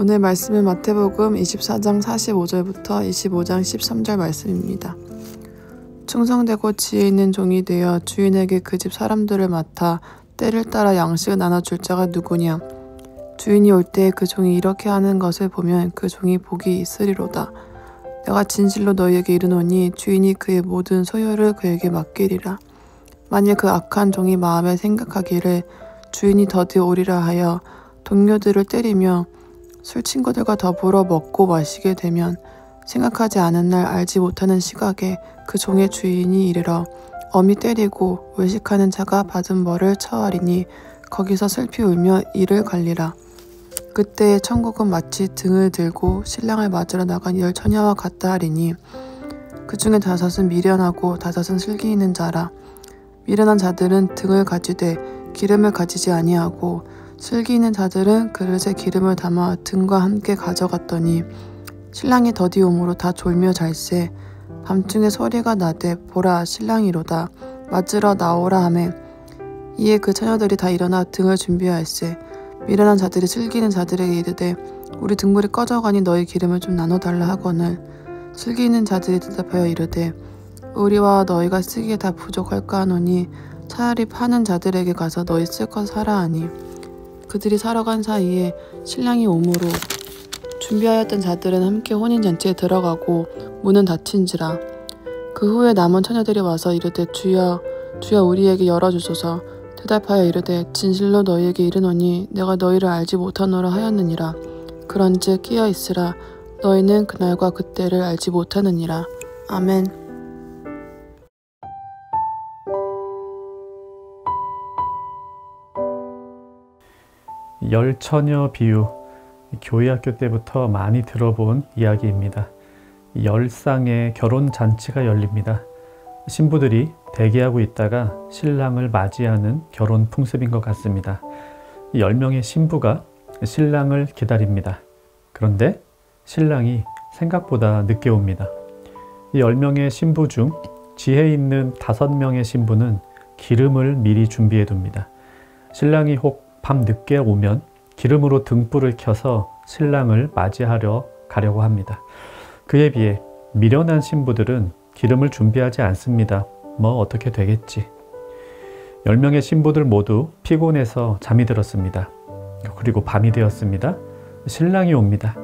오늘 말씀은 마태복음 24장 45절부터 25장 13절 말씀입니다. 충성되고 지혜 있는 종이 되어 주인에게 그 집 사람들을 맡아 때를 따라 양식을 나눠줄 자가 누구냐? 주인이 올 때 그 종이 이렇게 하는 것을 보면 그 종이 복이 있으리로다. 내가 진실로 너희에게 이르노니 주인이 그의 모든 소유를 그에게 맡기리라. 만일 그 악한 종이 마음에 생각하기를 주인이 더디 오리라 하여 동료들을 때리며 술 친구들과 더불어 먹고 마시게 되면 생각하지 않은 날 알지 못하는 시각에 그 종의 주인이 이르러 엄히 때리고 외식하는 자가 받은 벌을 처하리니 거기서 슬피 울며 이를 갈리라. 그때의 천국은 마치 등을 들고 신랑을 맞으러 나간 10 처녀와 같다 하리니 그 중에 5은 미련하고 5은 슬기 있는 자라. 미련한 자들은 등을 가지되 기름을 가지지 아니하고 슬기 있는 자들은 그릇에 기름을 담아 등과 함께 가져갔더니 신랑이 더디 오므로 다 졸며 잘세. 밤중에 소리가 나되 보라 신랑이로다. 맞으러 나오라 하매 이에 그 처녀들이 다 일어나 등을 준비할세. 미련한 자들이 슬기 있는 자들에게 이르되 우리 등불이 꺼져가니 너희 기름을 좀 나눠달라 하거늘 슬기 있는 자들이 대답하여 이르되 우리와 너희가 쓰기에 다 부족할까 하노니 차라리 파는 자들에게 가서 너희 쓸 것 사라 하니 그들이 사러 간 사이에 신랑이 오므로 준비하였던 자들은 함께 혼인잔치에 들어가고 문은 닫힌지라. 그 후에 남은 처녀들이 와서 이르되 주여 주여 우리에게 열어주소서. 대답하여 이르되 진실로 너희에게 이르노니 내가 너희를 알지 못하노라 하였느니라. 그런즉 끼어 있으라. 너희는 그날과 그때를 알지 못하느니라. 아멘. 열처녀 비유, 교회학교 때부터 많이 들어본 이야기입니다. 10쌍의 결혼잔치가 열립니다. 신부들이 대기하고 있다가 신랑을 맞이하는 결혼 풍습인 것 같습니다. 10명의 신부가 신랑을 기다립니다. 그런데 신랑이 생각보다 늦게 옵니다. 이 10명의 신부 중 지혜 있는 5명의 신부는 기름을 미리 준비해 둡니다. 신랑이 혹 밤 늦게 오면 기름으로 등불을 켜서 신랑을 맞이하려 가려고 합니다. 그에 비해 미련한 신부들은 기름을 준비하지 않습니다. 뭐 어떻게 되겠지. 10명의 신부들 모두 피곤해서 잠이 들었습니다. 그리고 밤이 되었습니다. 신랑이 옵니다.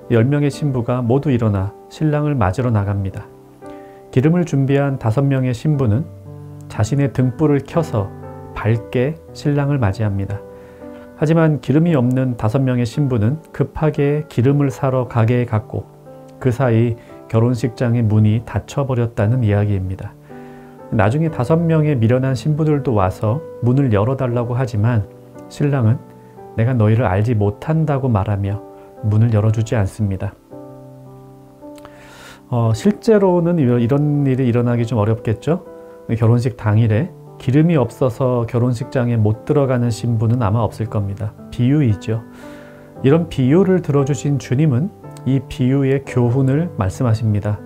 10명의 신부가 모두 일어나 신랑을 맞으러 나갑니다. 기름을 준비한 5명의 신부는 자신의 등불을 켜서 밝게 신랑을 맞이합니다. 하지만 기름이 없는 5명의 신부는 급하게 기름을 사러 가게에 갔고 그 사이 결혼식장의 문이 닫혀버렸다는 이야기입니다. 나중에 5명의 미련한 신부들도 와서 문을 열어달라고 하지만 신랑은 내가 너희를 알지 못한다고 말하며 문을 열어주지 않습니다. 실제로는 이런 일이 일어나기 좀 어렵겠죠? 결혼식 당일에 기름이 없어서 결혼식장에 못 들어가는 신부는 아마 없을 겁니다. 비유이죠. 이런 비유를 들어주신 주님은 이 비유의 교훈을 말씀하십니다.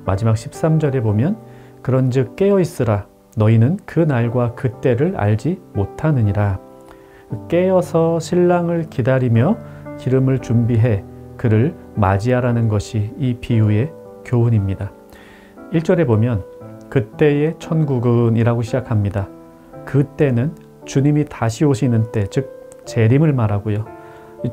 마지막 13절에 보면 그런즉 깨어있으라. 너희는 그 날과 그때를 알지 못하느니라. 깨어서 신랑을 기다리며 기름을 준비해 그를 맞이하라는 것이 이 비유의 교훈입니다. 1절에 보면 그때의 천국은 이라고 시작합니다. 그때는 주님이 다시 오시는 때, 즉 재림을 말하고요.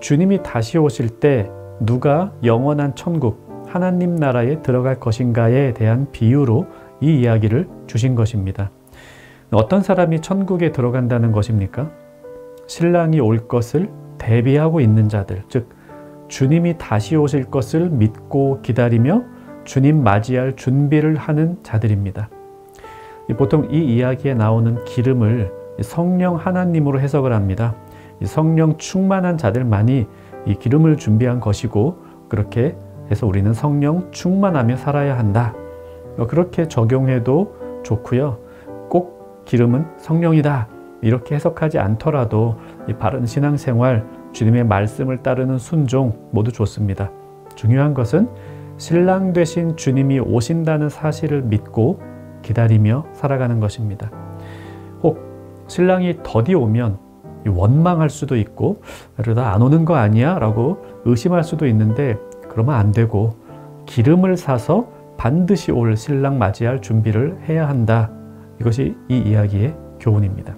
주님이 다시 오실 때 누가 영원한 천국, 하나님 나라에 들어갈 것인가에 대한 비유로 이 이야기를 주신 것입니다. 어떤 사람이 천국에 들어간다는 것입니까? 신랑이 올 것을 대비하고 있는 자들, 즉 주님이 다시 오실 것을 믿고 기다리며 주님 맞이할 준비를 하는 자들입니다. 보통 이 이야기에 나오는 기름을 성령 하나님으로 해석을 합니다. 성령 충만한 자들만이 이 기름을 준비한 것이고 그렇게 해서 우리는 성령 충만하며 살아야 한다. 그렇게 적용해도 좋고요. 꼭 기름은 성령이다. 이렇게 해석하지 않더라도 이 바른 신앙생활, 주님의 말씀을 따르는 순종 모두 좋습니다. 중요한 것은 신랑 되신 주님이 오신다는 사실을 믿고 기다리며 살아가는 것입니다. 혹 신랑이 더디 오면 원망할 수도 있고 그러다 안 오는 거 아니야? 라고 의심할 수도 있는데 그러면 안 되고 기름을 사서 반드시 올 신랑 맞이할 준비를 해야 한다. 이것이 이 이야기의 교훈입니다.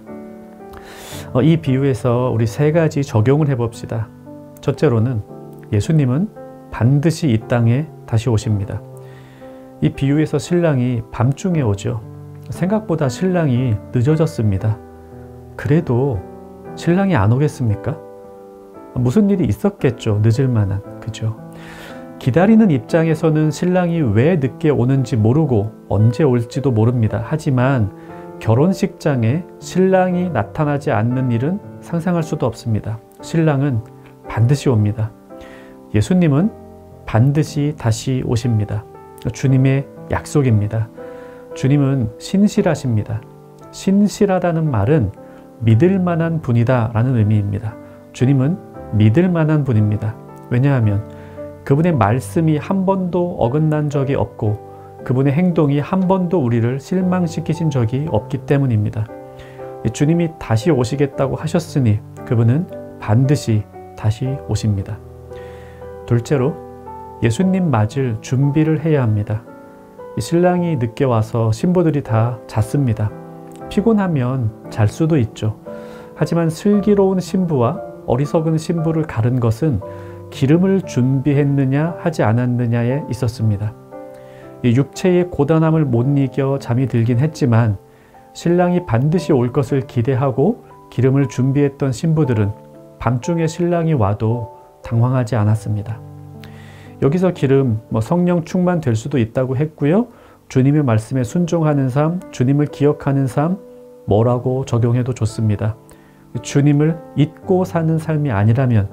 이 비유에서 우리 세 가지 적용을 해봅시다. 첫째로는 예수님은 반드시 이 땅에 다시 오십니다. 이 비유에서 신랑이 밤중에 오죠. 생각보다 신랑이 늦어졌습니다. 그래도 신랑이 안 오겠습니까? 무슨 일이 있었겠죠. 늦을 만한. 그죠? 기다리는 입장에서는 신랑이 왜 늦게 오는지 모르고 언제 올지도 모릅니다. 하지만 결혼식장에 신랑이 나타나지 않는 일은 상상할 수도 없습니다. 신랑은 반드시 옵니다. 예수님은 반드시 다시 오십니다. 주님의 약속입니다. 주님은 신실하십니다. 신실하다는 말은 믿을 만한 분이다 라는 의미입니다. 주님은 믿을 만한 분입니다. 왜냐하면 그분의 말씀이 한 번도 어긋난 적이 없고 그분의 행동이 한 번도 우리를 실망시키신 적이 없기 때문입니다. 주님이 다시 오시겠다고 하셨으니 그분은 반드시 다시 오십니다. 둘째로 예수님 맞을 준비를 해야 합니다. 신랑이 늦게 와서 신부들이 다 잤습니다. 피곤하면 잘 수도 있죠. 하지만 슬기로운 신부와 어리석은 신부를 가른 것은 기름을 준비했느냐 하지 않았느냐에 있었습니다. 육체의 고단함을 못 이겨 잠이 들긴 했지만 신랑이 반드시 올 것을 기대하고 기름을 준비했던 신부들은 밤중에 신랑이 와도 당황하지 않았습니다. 여기서 기름, 성령 충만될 수도 있다고 했고요. 주님의 말씀에 순종하는 삶, 주님을 기억하는 삶, 뭐라고 적용해도 좋습니다. 주님을 잊고 사는 삶이 아니라면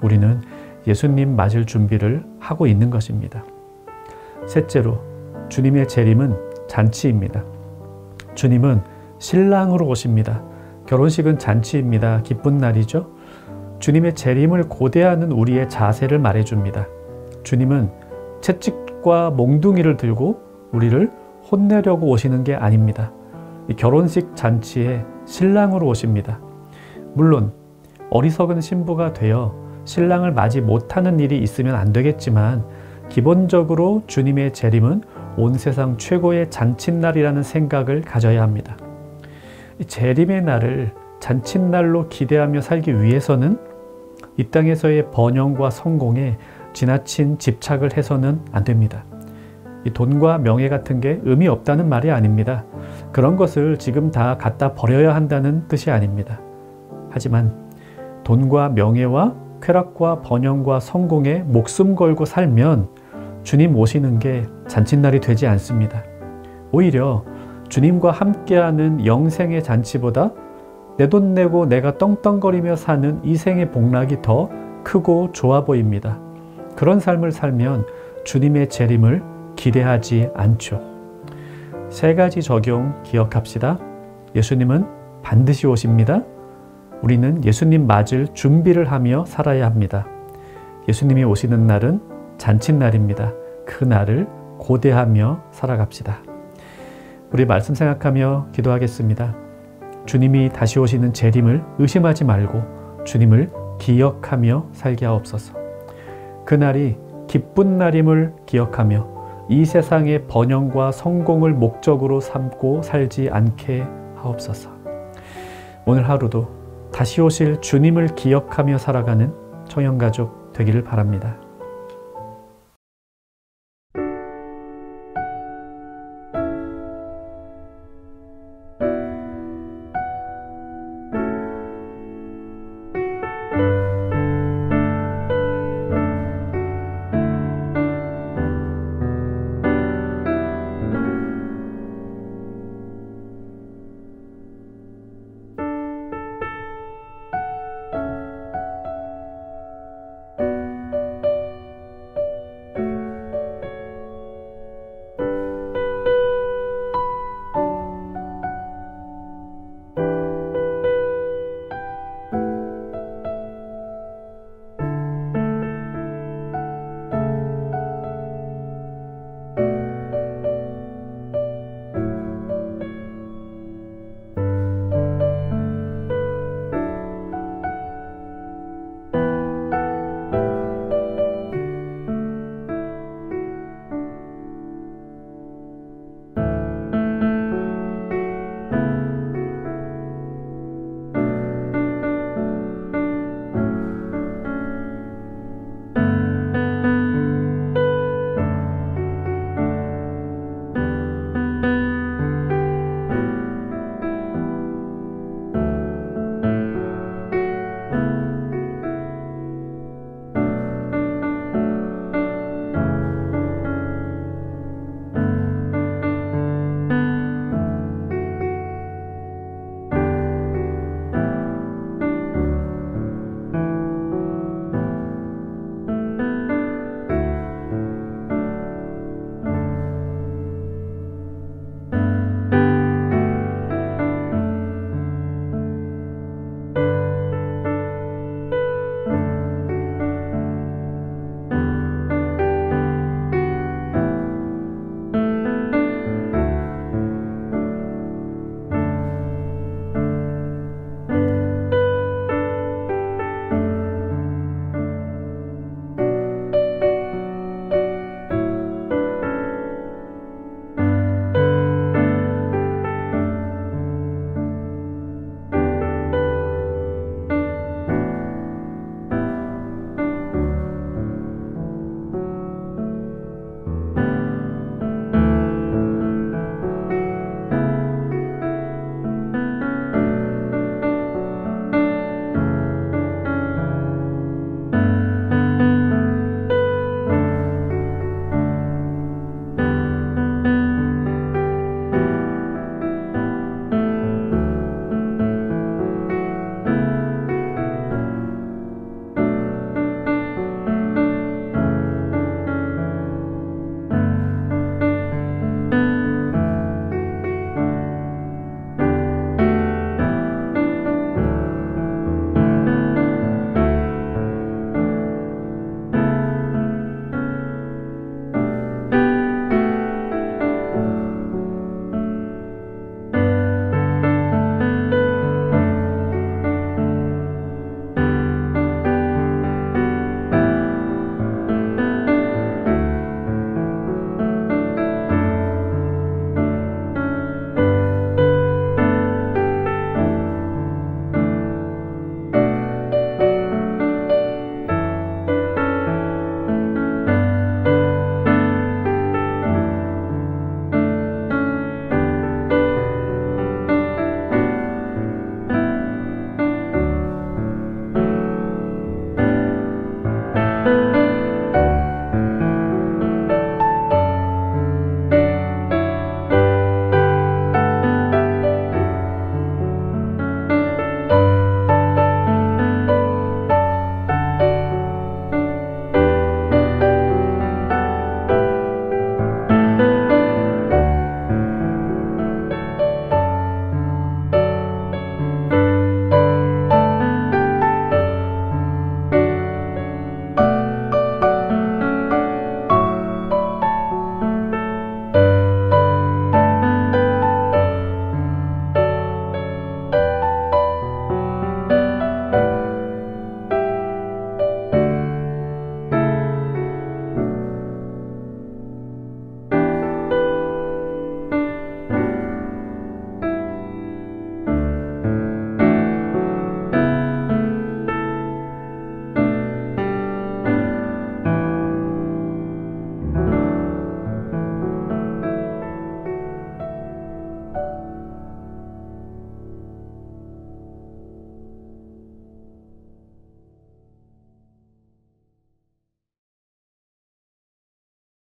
우리는 예수님 맞을 준비를 하고 있는 것입니다. 셋째로 주님의 재림은 잔치입니다. 주님은 신랑으로 오십니다. 결혼식은 잔치입니다. 기쁜 날이죠. 주님의 재림을 고대하는 우리의 자세를 말해줍니다. 주님은 채찍과 몽둥이를 들고 우리를 혼내려고 오시는 게 아닙니다. 이 결혼식 잔치에 신랑으로 오십니다. 물론 어리석은 신부가 되어 신랑을 맞이 못하는 일이 있으면 안 되겠지만 기본적으로 주님의 재림은 온 세상 최고의 잔칫날이라는 생각을 가져야 합니다. 이 재림의 날을 잔칫날로 기대하며 살기 위해서는 이 땅에서의 번영과 성공에 지나친 집착을 해서는 안 됩니다. 이 돈과 명예 같은 게 의미 없다는 말이 아닙니다. 그런 것을 지금 다 갖다 버려야 한다는 뜻이 아닙니다. 하지만 돈과 명예와 쾌락과 번영과 성공에 목숨 걸고 살면 주님 오시는 게 잔칫날이 되지 않습니다. 오히려 주님과 함께하는 영생의 잔치보다 내 돈 내고 내가 떵떵거리며 사는 이 생의 복락이 더 크고 좋아 보입니다. 그런 삶을 살면 주님의 재림을 기대하지 않죠. 세 가지 적용 기억합시다. 예수님은 반드시 오십니다. 우리는 예수님 맞을 준비를 하며 살아야 합니다. 예수님이 오시는 날은 잔칫날입니다. 그 날을 고대하며 살아갑시다. 우리 말씀 생각하며 기도하겠습니다. 주님이 다시 오시는 재림을 의심하지 말고 주님을 기억하며 살게 하옵소서. 그날이 기쁜 날임을 기억하며 이 세상의 번영과 성공을 목적으로 삼고 살지 않게 하옵소서. 오늘 하루도 다시 오실 주님을 기억하며 살아가는 청년가족 되기를 바랍니다.